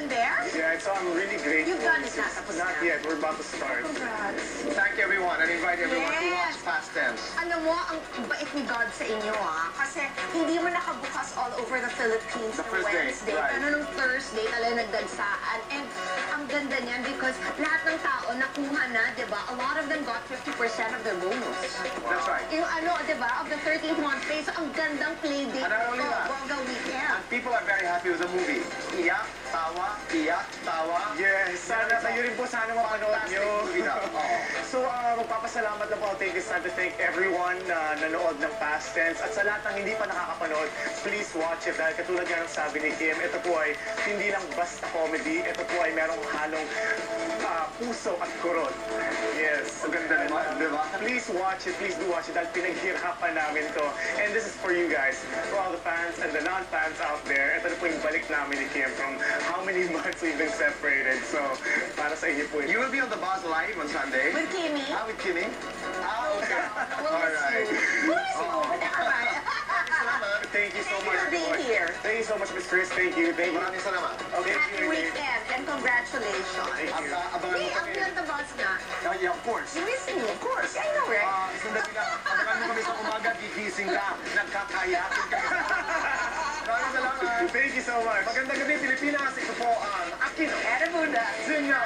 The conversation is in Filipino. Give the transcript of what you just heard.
in there? Yeah, so I'm really grateful. You've done it na, tapos Not na. yet. We're about to start. Congrats. Thank everyone and invite everyone to watch Yes. Past Tense. Alam mo, ang bait ni God sa inyo, kasi hindi mo nakabukas all over the Philippines The ng first day, Wednesday. right. Pero nung Thursday, talaga nagdagsaan. And ang ganda niyan because lahat ng tao nakuha na, di ba? A lot of them got 50% of their bonus. That's right. Yung di ba, of the 13th month pay, so ang gandang play date And not only that, Bongga weekend. And people are very happy with the movie. Iyak, tawa, iyak, tawa. Yes, sana kayo rin po sana mapanood Fantastic nyo. movie na. So, magpapasalamat na po. I'll take this time to thank everyone na nanood ng Past Tense. At sa lahat ng hindi pa nakakapanood, please watch it. Dahil katulad nga ng sabi ni Kim, ito po ay hindi lang basta comedy. Ito po ay merong halong puso at kurot. Yes. Ang ganda naman, di ba? Please watch it. Please do watch it. Dahil pinaghirapan namin to. And this is for you guys. For all the fans and the non-fans out there. Ito na po yung balik namin ni Kim from how many months we've been separated. So, para sa inyo po You will be on the Buzz Live on Sunday. With Kimi? With Kimmy? Okay. We'll miss Alright. you. We'll miss you, but alright. Thank you so Thank you much. for being here. Thank you so much, Miss Chris. Thank you. Thank you. Maraming salamat. Okay. Happy weekend and congratulations. Thank you. Abangan Hey, mo I'll kami. be on the bus na. Yeah, of course. You miss me? Of course. I know, right? Sandali lang. Abangan mo kami sa umaga, gigising ka. Nagkakayakin ka. Maraming salamat. Thank you so much. Magandang gabi, Pilipinas. Ito po ang Aquino. Era Buddha. Senior.